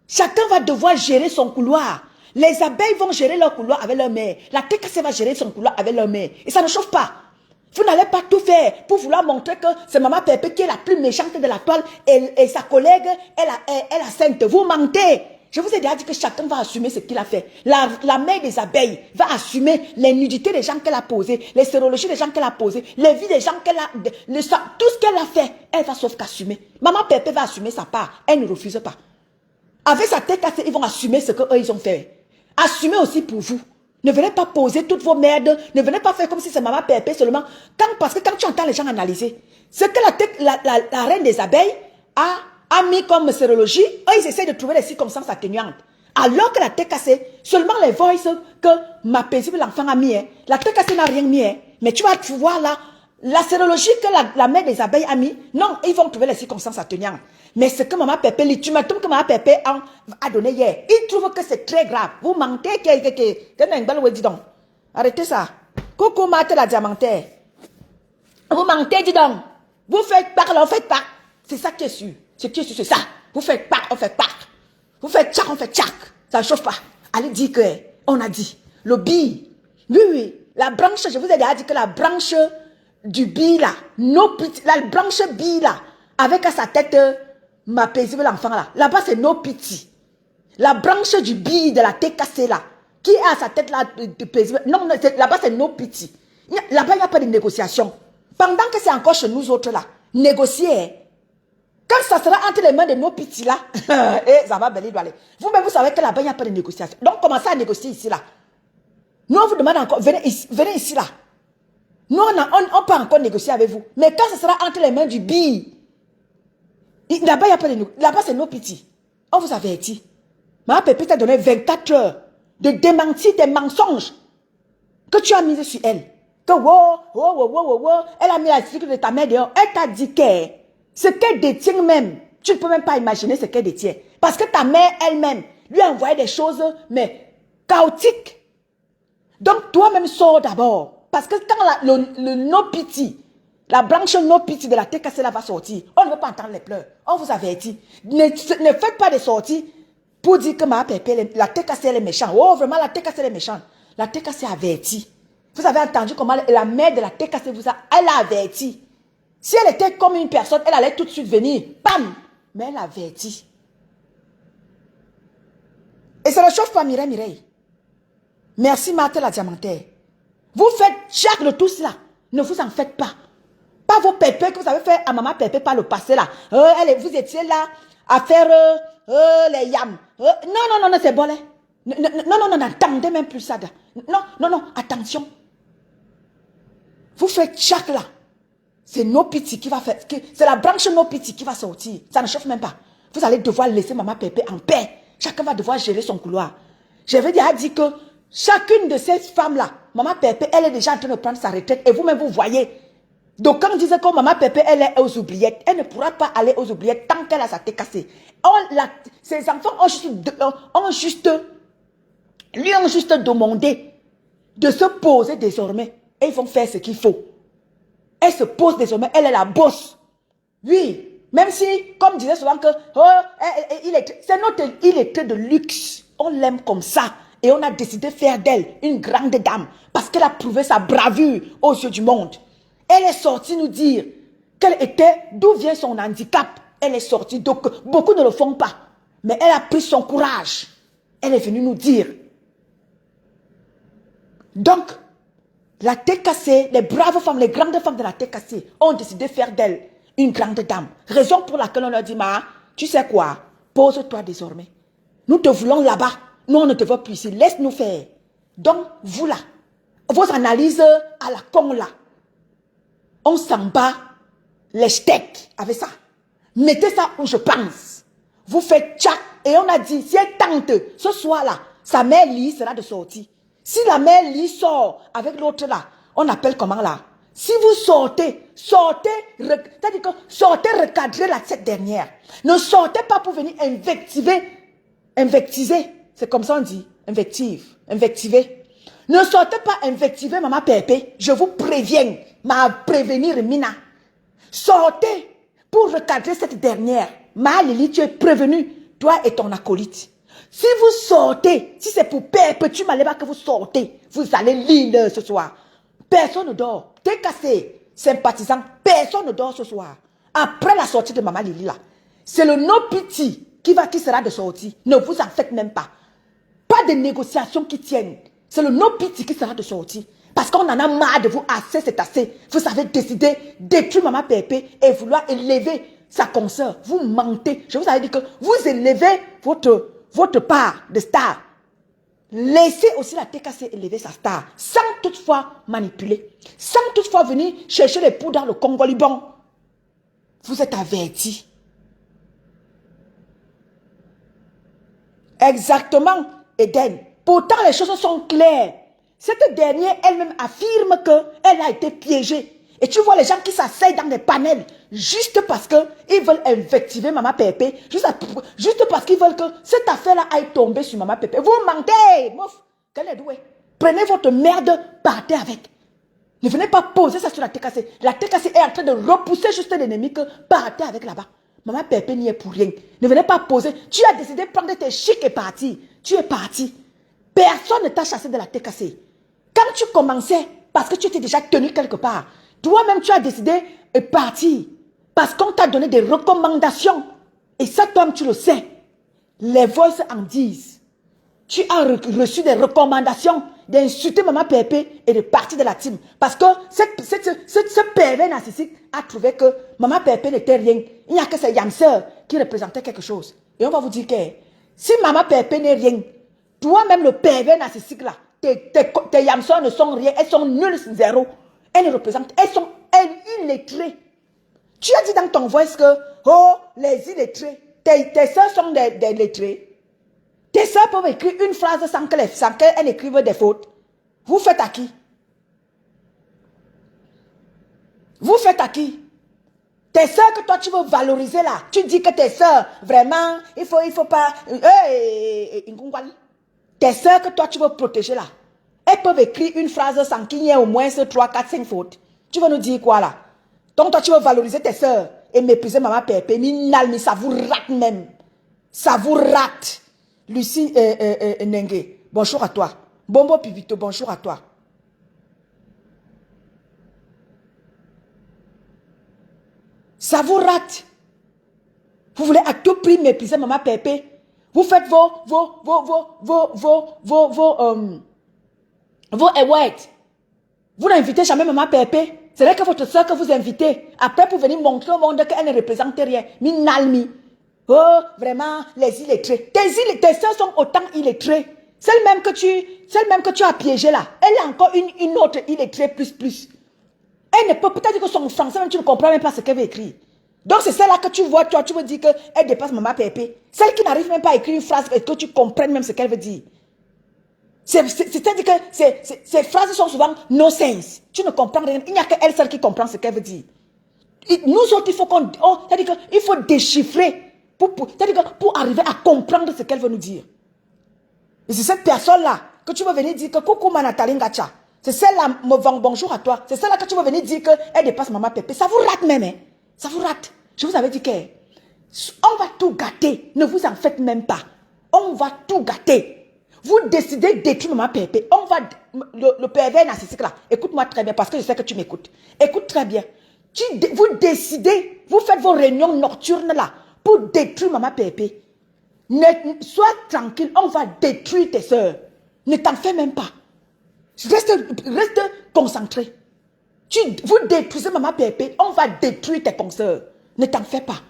Chacun va devoir gérer son couloir. Les abeilles vont gérer leur couloir avec leur mère. La TKC va gérer son couloir avec leur mère. Et ça ne chauffe pas. Vous n'allez pas tout faire pour vouloir montrer que c'est Maman Pépé qui est la plus méchante de la toile et sa collègue, elle a sainte. Vous mentez. Je vous ai déjà dit que chacun va assumer ce qu'il a fait. La mère des abeilles va assumer les nudités des gens qu'elle a posées, les sérologies des gens qu'elle a posées, les vies des gens qu'elle a... tout ce qu'elle a fait, elle va sauf qu'assumer. Maman Pépé va assumer sa part. Elle ne refuse pas. Avec sa TKC, ils vont assumer ce qu'eux, ils ont fait. Assumez aussi pour vous. Ne venez pas poser toutes vos merdes. Ne venez pas faire comme si c'est Maman Pépé seulement. Parce que quand tu entends les gens analyser, ce que la reine des abeilles a mis comme sérologie, eux, ils essaient de trouver les circonstances atténuantes. Alors que la TKC, seulement les voices que ma paisible enfant a mis, la TKC n'a rien mis. Mais tu vas voir là, la sérologie que la mère des abeilles a mis, non, ils vont trouver les circonstances atténuantes. Mais ce que Maman Pépé, l'ultimatum que Maman Pépé a donné hier, ils trouvent que c'est très grave. Vous mentez, dis donc. Arrêtez ça. Coucou, Mate la diamantaire. Vous mentez, dis donc. Vous faites pas, on fait pas. C'est ça qui est sûr. Ce qui est sûr, c'est ça. Vous faites pas, on fait pas. Vous faites tchac, on fait tchac. Ça ne chauffe pas. Allez dire que, on a dit, le bi. Oui, la branche, je vous ai déjà dit que la branche du bi là, la branche bi là, avec à sa tête, ma paisible enfant là. Là-bas, c'est no pity. La branche du bi de la TKC là, qui a à sa tête là, de paisible. Non, là-bas, c'est no pity. Là-bas, il n'y a pas de négociation. Pendant que c'est encore chez nous autres là, négocier. Quand ça sera entre les mains de no pity là, et ça va belé doit aller. Vous-même, vous savez que là-bas, il n'y a pas de négociation. Donc, commencez à négocier ici là. Nous, on vous demande encore, venez ici là. Nous, on peut encore négocier avec vous. Mais quand ce sera entre les mains du bi, là-bas, il n'y a pas de négociation. Là-bas, c'est no pity. On vous avertit. Maman Pépé t'a donné 24 heures de démentir tes mensonges que tu as mis sur elle. Que elle a mis la cycle de ta mère dehors. Elle t'a dit que ce qu'elle détient même, tu ne peux même pas imaginer ce qu'elle détient. Parce que ta mère elle-même lui a envoyé des choses, mais chaotiques. Donc toi-même sors d'abord. Parce que quand le no pity, la branche no pity de la tête cassée là va sortir, on ne veut pas entendre les pleurs. On vous avertit. Ne faites pas de sorties pour dire que ma pépé, la tête cassée elle est méchante. Oh, vraiment, la tête cassée elle est méchante. La tête cassée avertit. Vous avez entendu comment la mère de la tête cassée elle a averti. Si elle était comme une personne, elle allait tout de suite venir. Bam! Mais elle avertit. Et ça ne chauffe pas Mireille. Merci Marthe la diamantaire. Vous faites chaque de tout cela. Ne vous en faites pas. Pas vos pépés que vous avez fait à maman pépé par le passé là. Vous étiez là à faire les yams. Non, c'est bon. Non, n'attendez même plus ça. Non, attention. Vous faites chaque là. C'est nos petits qui va faire. C'est la branche nos petits qui va sortir. Ça ne chauffe même pas. Vous allez devoir laisser maman pépé en paix. Chacun va devoir gérer son couloir. J'avais déjà dit que chacune de ces femmes-là, maman pépé, elle est déjà en train de prendre sa retraite. Et vous-même, vous voyez. Donc, quand on disait que maman pépé, elle est aux oubliettes, elle ne pourra pas aller aux oubliettes tant qu'elle a sa tête cassée. Ces enfants lui ont juste demandé de se poser désormais. Et ils vont faire ce qu'il faut. Elle se pose désormais, elle est la bosse. Oui, même si, comme disait souvent que, c'est notre illettré de luxe. On l'aime comme ça. Et on a décidé de faire d'elle une grande dame. Parce qu'elle a prouvé sa bravure aux yeux du monde. Elle est sortie nous dire d'où vient son handicap. Elle est sortie, donc beaucoup ne le font pas. Mais elle a pris son courage. Elle est venue nous dire. Donc, la tête cassée, les braves femmes, les grandes femmes de la tête cassée ont décidé de faire d'elle une grande dame. Raison pour laquelle on leur dit, tu sais quoi, pose-toi désormais. Nous te voulons là-bas. Nous, on ne te veut plus ici. Laisse-nous faire. Donc, vous là, vos analyses à la con là, on s'en bat les steaks avec ça. Mettez ça où je pense. Vous faites tchac. Et on a dit, si elle tente ce soir-là, sa mère Lee sera de sortie. Si la mère Lee sort avec l'autre là, on appelle comment là? Si vous sortez, c'est-à-dire que sortez recadrer cette dernière. Ne sortez pas pour venir invectiver. C'est comme ça on dit, invectiver. Ne sortez pas invectiver maman Pépé, je vous préviens, prévenir Mina. Sortez pour recadrer cette dernière. Ma Lili, tu es prévenu, toi et ton acolyte. Si vous sortez, si c'est pour perpétuer Maléba que vous sortez, vous allez lire ce soir. Personne ne dort. T'es cassé, sympathisant, personne ne dort ce soir. Après la sortie de Maman Lili là, c'est le no-pity qui sera de sortie. Ne vous en faites même pas. Pas de négociations qui tiennent. C'est le no-pity qui sera de sortie. Parce qu'on en a marre de vous. Assez, c'est assez. Vous avez décidé d'étudier Maman Pépé et vouloir élever sa consoeur. Vous mentez. Je vous avais dit que vous élevez votre part de star. Laissez aussi la TKC élever sa star. Sans toutefois manipuler. Sans toutefois venir chercher les poux dans le Congo-Liban. Vous êtes avertis. Exactement, Eden. Pourtant, les choses sont claires. Cette dernière elle-même affirme qu'elle a été piégée. Et tu vois les gens qui s'asseyent dans des panels juste parce qu'ils veulent invectiver Maman Pépé, juste parce qu'ils veulent que cette affaire-là aille tomber sur Maman Pépé. Vous mentez, mouf. Quelle est douée? Prenez votre merde, partez avec. Ne venez pas poser ça sur la TKC. La TKC est en train de repousser juste l'ennemi que partez avec là-bas. Maman Pépé n'y est pour rien. Ne venez pas poser. Tu as décidé de prendre tes chics et partir. Tu es parti. Personne ne t'a chassé de la TKC. Quand tu commençais, parce que tu étais déjà tenu quelque part, toi-même tu as décidé de partir. Parce qu'on t'a donné des recommandations. Et ça, toi-même, tu le sais. Les voices en disent. Tu as reçu des recommandations d'insulter Maman Pépé et de partir de la team. Parce que ce pervers narcissique a trouvé que Maman Pépé n'était rien. Il n'y a que ses yamseurs qui représentaient quelque chose. Et on va vous dire que si Maman Pépé n'est rien, toi-même le pervers narcissique là, tes yamseurs ne sont rien, elles sont nulles, zéro. Elles ne représentent, elles sont illettrées. Tu as dit dans ton voice que, les illettrés, tes soeurs sont des lettrés. Tes soeurs peuvent écrire une phrase sans qu'elles écrivent des fautes. Vous faites à qui? Vous faites à qui? Tes soeurs que toi tu veux valoriser là, tu dis que tes soeurs, vraiment, il faut pas... Tes soeurs que toi tu veux protéger là, Elles peuvent écrire une phrase sans qu'il y ait au moins 3, 4, 5 fautes. Tu veux nous dire quoi là? Donc toi, tu veux valoriser tes soeurs et mépriser maman Pépé. Mais ça vous rate même. Ça vous rate. Lucie Nengue, bonjour à toi. Bombo Pipito, bonjour à toi. Ça vous rate. Vous voulez à tout prix mépriser maman Pépé. Vous faites vos awards. Vous n'invitez jamais maman Pépé. C'est vrai que votre soeur que vous invitez. Après, pour venir montrer au monde qu'elle ne représente rien. Minalmi. Oh, vraiment, les illettrés. Tes soeurs sont autant illettrées. Celle même que tu as piégée là. Elle a encore une autre illettrée plus. Elle ne peut peut-être que son français, même tu ne comprends même pas ce qu'elle veut écrire. Donc c'est celle-là que tu vois, tu veux dire qu'elle dépasse maman Pépé. Celle qui n'arrive même pas à écrire une phrase et que tu comprennes même ce qu'elle veut dire. C'est-à-dire que ces phrases sont souvent no sense. Tu ne comprends rien. Il n'y a qu'elle seule qui comprend ce qu'elle veut dire. Nous autres, il faut déchiffrer pour arriver à comprendre ce qu'elle veut nous dire. Et c'est cette personne-là que tu veux venir dire que coucou Manatali Ngacha. C'est celle-là, bonjour à toi. C'est celle-là que tu veux venir dire qu'elle dépasse maman Pépé. Ça vous rate même, hein? Ça vous rate. Je vous avais dit on va tout gâter. Ne vous en faites même pas. On va tout gâter. Vous décidez de détruire maman Pépé. On va, le pervers narcissique là, écoute-moi très bien parce que je sais que tu m'écoutes. Écoute très bien. Vous décidez, vous faites vos réunions nocturnes là pour détruire maman Pépé. Sois tranquille, on va détruire tes soeurs. Ne t'en fais même pas. Reste concentré. Vous détruisez maman Pépé, on va détruire tes consoeurs. Ne t'en fais pas.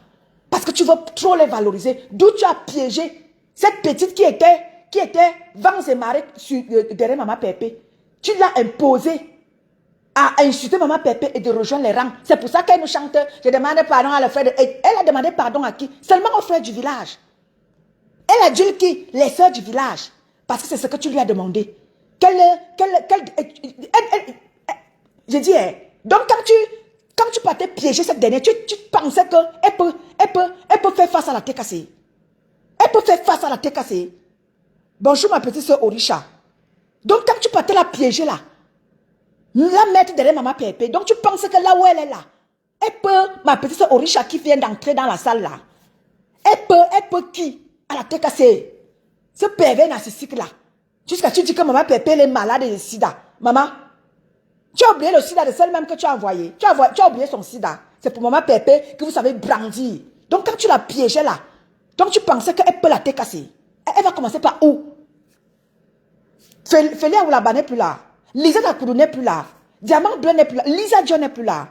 Parce que tu veux trop les valoriser. D'où tu as piégé cette petite qui était vents et marées derrière maman Pépé. Tu l'as imposée à insulter maman Pépé et de rejoindre les rangs. C'est pour ça qu'elle nous chante. Je demande pardon à le frère. Elle a demandé pardon à qui? Seulement au frère du village. Elle a dit qui? Les soeurs du village. Parce que c'est ce que tu lui as demandé. Je dis, donc quand tu partais piéger cette dernière, tu pensais qu'elle peut faire face à la tête cassée. Elle peut faire face à la tête cassée. Bonjour ma petite soeur Orisha. Donc quand tu partais la piéger là, la mettre derrière maman Pépé, donc tu penses que là où elle est là, elle peut, ma petite soeur Orisha qui vient d'entrer dans la salle là, elle peut qui? À la tête cassée. Ce pervers narcissique là. Jusqu'à tu dis que maman Pépé elle est malade de sida. Maman, tu as oublié le sida de celle même que tu as envoyé. Tu as oublié son sida. C'est pour maman Pépé que vous savez brandir. Donc quand tu l'as piégée là, donc tu pensais qu'elle peut la tête casser. Elle va commencer par où? Félia Oulaba n'est plus là. Lisa Takoudou n'est plus là. Diamant Bleu n'est plus là. Lisa Dion n'est plus là.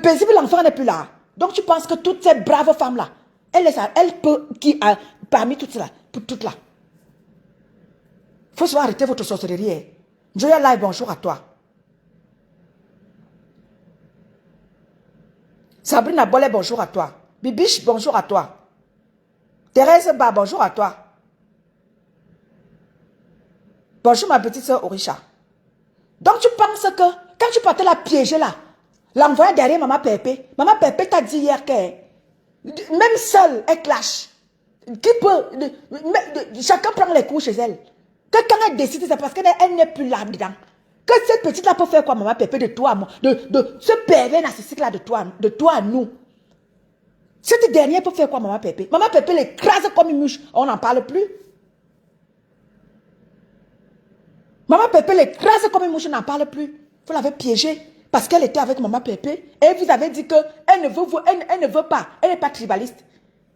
Paisible l'enfant n'est plus là. Donc tu penses que toutes ces braves femmes là, elle peut, qui a parmi toutes là, pour toutes là. Il faut soit arrêter votre sorcellerie. Joya Lai, bonjour à toi. Sabrina Bollet, bonjour à toi. Bibiche, bonjour à toi. Thérèse Ba, bonjour à toi. Bonjour ma petite soeur Orisha. Donc tu penses que quand tu partais la piéger là, l'envoyer derrière maman Pépé t'a dit hier que même seule, elle clash. Chacun prend les coups chez elle. Que quand elle décide, c'est parce qu'elle n'est plus là dedans. Que cette petite là peut faire quoi maman Pépé de toi à moi, de ce pervers narcissique là de toi à nous. Cette dernière peut faire quoi maman Pépé? Maman Pépé l'écrase comme une mouche, on n'en parle plus. Maman Pépé l'écrase comme une mouche, on n'en parle plus. Vous l'avez piégée parce qu'elle était avec maman Pépé et vous avez dit qu'elle ne veut pas, elle n'est pas tribaliste.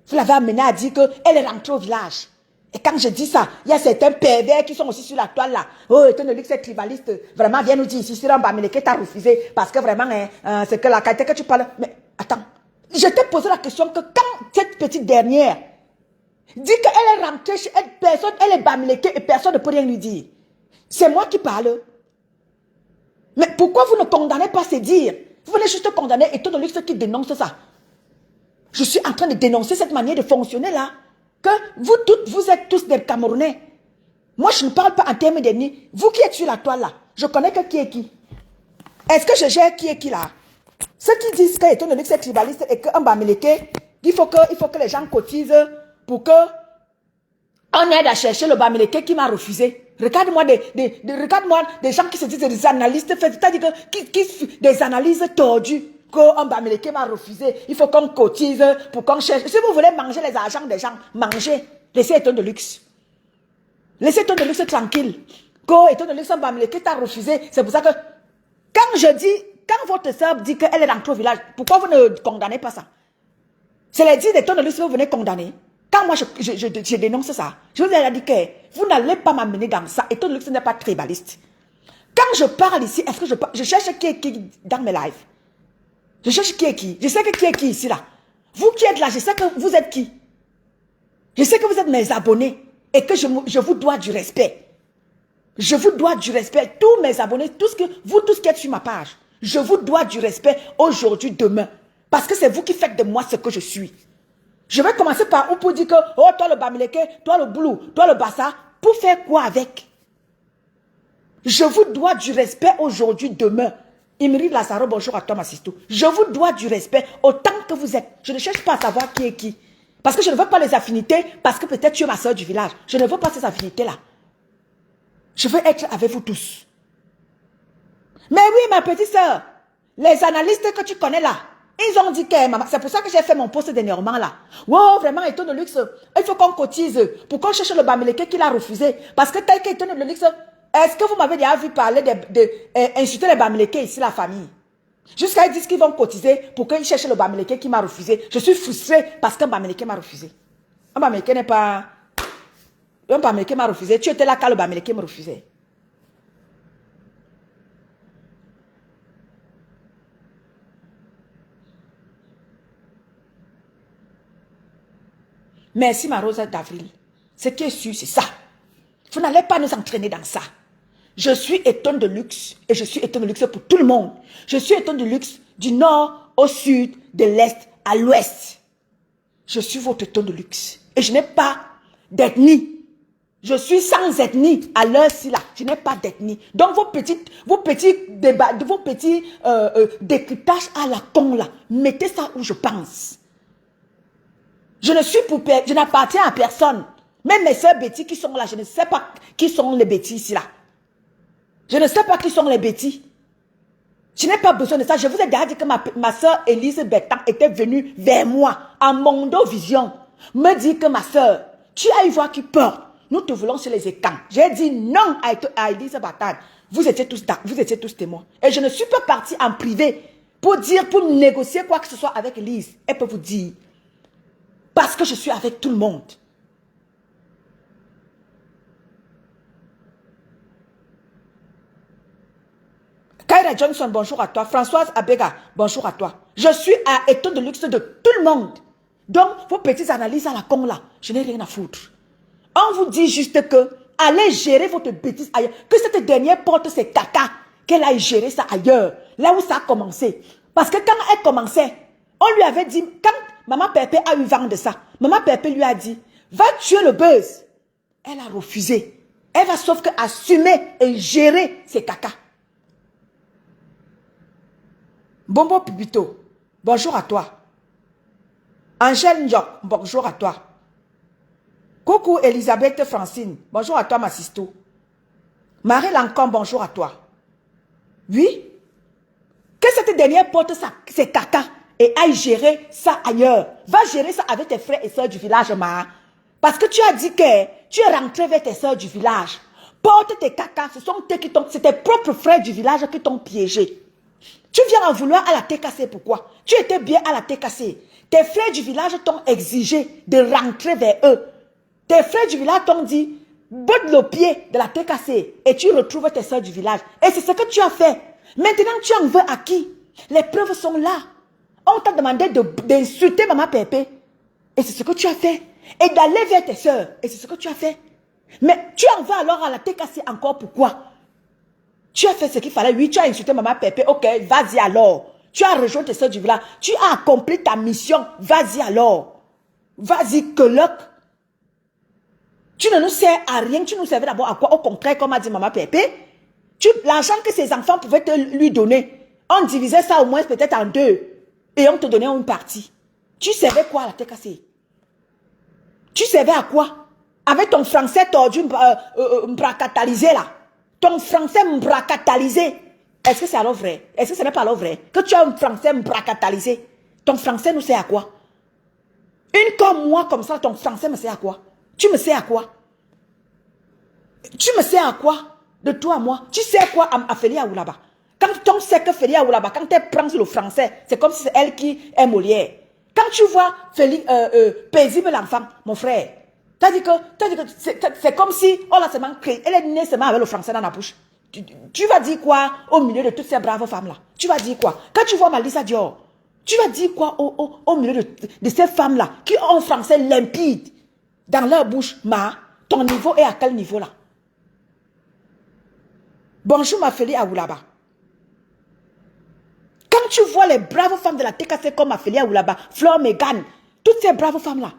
Vous l'avez amenée à dire qu'elle est rentrée au village. Et quand je dis ça, il y a certains pervers qui sont aussi sur la toile là. Oh, étant donné que c'est tribaliste, vraiment, viens nous dire ici, sur un Bamileke, t'as refusé. Parce que vraiment, c'est que la qualité que tu parles. Mais attends, je t'ai posé la question que quand cette petite dernière dit qu'elle est rentrée chez personne, elle est Bamileke et personne ne peut rien lui dire. C'est moi qui parle. Mais pourquoi vous ne condamnez pas ces dires? Vous venez juste condamner étant donné que ceux qui dénoncent ça. Je suis en train de dénoncer cette manière de fonctionner là. Que vous êtes tous des Camerounais. Moi, je ne parle pas en termes d'ennemis. Vous qui êtes sur la toile là, je connais que qui est qui. Est-ce que je gère qui est qui là? Ceux qui disent que étant donné que c'est tribaliste et qu'un Bamileke, il faut que les gens cotisent pour que on aide à chercher le Bamileke qui m'a refusé. Regarde-moi regarde-moi des gens qui se disent des analystes, c'est-à-dire des analyses tordues. Qu'un Bamileke va refuser, il faut qu'on cotise pour qu'on cherche. Si vous voulez manger les argents des gens, mangez. Laissez Eton de luxe. Laissez Eton de luxe tranquille. Quand Eton de luxe, un Bamileke t'a refusé. C'est pour ça que quand votre soeur dit qu'elle est rentrée au village, pourquoi vous ne condamnez pas ça? C'est les dits d'Eton de luxe que vous venez condamner. Quand moi je dénonce ça, je vous ai dit que vous n'allez pas m'amener dans ça. Eton de luxe n'est pas tribaliste. Quand je parle ici, est-ce que je cherche qui est qui dans mes lives? Je cherche qui est qui. Je sais que qui est qui ici là. Vous qui êtes là, je sais que vous êtes qui. Je sais que vous êtes mes abonnés et que je vous dois du respect. Je vous dois du respect. Tous mes abonnés, vous tous qui êtes sur ma page, je vous dois du respect aujourd'hui, demain. Parce que c'est vous qui faites de moi ce que je suis. Je vais commencer par où pour dire que, oh, toi le Bamileke, toi le Boulou, toi le Bassa, pour faire quoi avec? Je vous dois du respect aujourd'hui, demain. Imri Lazaro, bonjour à toi, ma sister. Je vous dois du respect autant que vous êtes. Je ne cherche pas à savoir qui est qui. Parce que je ne veux pas les affinités, parce que peut-être tu es ma soeur du village. Je ne veux pas ces affinités-là. Je veux être avec vous tous. Mais oui, ma petite soeur, les analystes que tu connais là, ils ont dit que, c'est pour ça que j'ai fait mon poste d'énervement là. Wow, vraiment, Eton de luxe, il faut qu'on cotise pour qu'on cherche le Bamileke qu'il a refusé. Parce que tel qu'Eton de luxe, est-ce que vous m'avez déjà vu parler d'insulter les Bamileke ici, la famille? Jusqu'à ils disent qu'ils vont cotiser pour qu'ils cherchent le Bamileke qui m'a refusé. Je suis frustrée parce qu'un Bamileke m'a refusé. Un Bamileke n'est pas... Un Bamileke m'a refusé. Tu étais là quand le Bamileke me refusait. Merci ma Rose d'Avril. Ce qui est sûr, c'est ça. Vous n'allez pas nous entraîner dans ça. Je suis Eton de luxe et je suis Eton de luxe pour tout le monde. Je suis Eton de luxe du nord au sud, de l'est à l'ouest. Je suis votre Eton de luxe et je n'ai pas d'ethnie. Je suis sans ethnie à l'heure-ci là. Je n'ai pas d'ethnie. Donc vos petits débats, vos petits décryptages à la con là, mettez ça où je pense. Je n'appartiens à personne. Même mes soeurs Betty qui sont là, je ne sais pas qui sont les Betty ici là. Je ne sais pas qui sont les Betty. Je n'ai pas besoin de ça. Je vous ai déjà dit que ma soeur Élise Bertan était venue vers moi en Mondo Vision. Me dit que ma soeur, tu as une voix qui porte. Nous te voulons sur les écrans. J'ai dit non à Élise Bertan. Vous étiez tous témoins. Et je ne suis pas partie en privé pour négocier quoi que ce soit avec Élise. Elle peut vous dire. Parce que je suis avec tout le monde. Kaira Johnson, bonjour à toi. Françoise Abega, bonjour à toi. Je suis à Eton de luxe de tout le monde. Donc, vos petites analyses à la con là, je n'ai rien à foutre. On vous dit juste que allez gérer votre bêtise ailleurs. Que cette dernière porte ses caca, qu'elle aille gérer ça ailleurs. Là où ça a commencé. Parce que quand elle commençait, on lui avait dit, quand Maman Pépé a eu vent de ça, Maman Pépé lui a dit, va tuer le buzz. Elle a refusé. Elle va sauf que assumer et gérer ses caca. Bombo Pibito, bonjour à toi. Angèle Ndiok, bonjour à toi. Coucou Elisabeth Francine, bonjour à toi ma sisto. Marie Lancombe, bonjour à toi. Oui? Que cette dernière porte ses caca et aille gérer ça ailleurs. Va gérer ça avec tes frères et sœurs du village, Ma. Parce que tu as dit que tu es rentré vers tes sœurs du village. Porte tes caca, c'est tes propres frères du village qui t'ont piégé. Tu viens en vouloir à la TKC, pourquoi? Tu étais bien à la TKC. Tes frères du village t'ont exigé de rentrer vers eux. Tes frères du village t'ont dit, botte le pied de la TKC et tu retrouves tes soeurs du village. Et c'est ce que tu as fait. Maintenant, tu en veux à qui? Les preuves sont là. On t'a demandé d'insulter Maman Pépé. Et c'est ce que tu as fait. Et d'aller vers tes soeurs. Et c'est ce que tu as fait. Mais tu en veux alors à la TKC encore, pourquoi? Tu as fait ce qu'il fallait. Oui, tu as insulté Maman Pépé. Ok, vas-y alors. Tu as rejoint tes soeurs du village. Tu as accompli ta mission. Vas-y alors. Vas-y, coloc. Tu ne nous sers à rien. Tu nous servais d'abord à quoi? Au contraire, comme a dit Maman Pépé. L'argent que ses enfants pouvaient lui donner, on divisait ça au moins peut-être en deux. Et on te donnait une partie. Tu servais quoi à la TKC? Tu servais à quoi? Avec ton français tordu, bracatalisé là. Ton français bracatalisé. Est-ce que c'est alors vrai? Est-ce que ce n'est pas alors vrai? Que tu as un français bracatalisé. Ton français nous sert à quoi? Une comme moi, comme ça, ton français me sert à quoi? Tu me sers à quoi? Tu me sers à quoi? De toi à moi. Tu sais quoi à Félia Oulaba? Quand on sait que Félia Oulaba, quand elle prend sur le français, c'est comme si c'est elle qui est Molière. Quand tu vois paisible l'enfant, mon frère, t'as dit que c'est comme si, oh là, elle est née seulement avec le français dans la bouche. Tu vas dire quoi au milieu de toutes ces braves femmes-là? Tu vas dire quoi? Quand tu vois Malissa Dior, tu vas dire quoi au milieu de ces femmes-là qui ont un français limpide dans leur bouche? Ton niveau est à quel niveau là? Bonjour ma Félia Oulaba. Quand tu vois les braves femmes de la TKC comme Félia Oulaba, Fleur Megan, toutes ces braves femmes-là,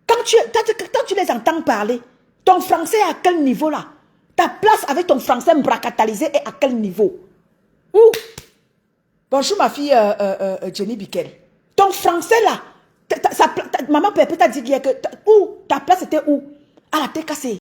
quand tu les entends parler, ton français est à quel niveau là? Ta place avec ton français bracatalisé est à quel niveau? Où? Bonjour ma fille Jenny Bikel. Ton français là, maman Pépé t'a dit hier que où? Ta place était où? À la TKC.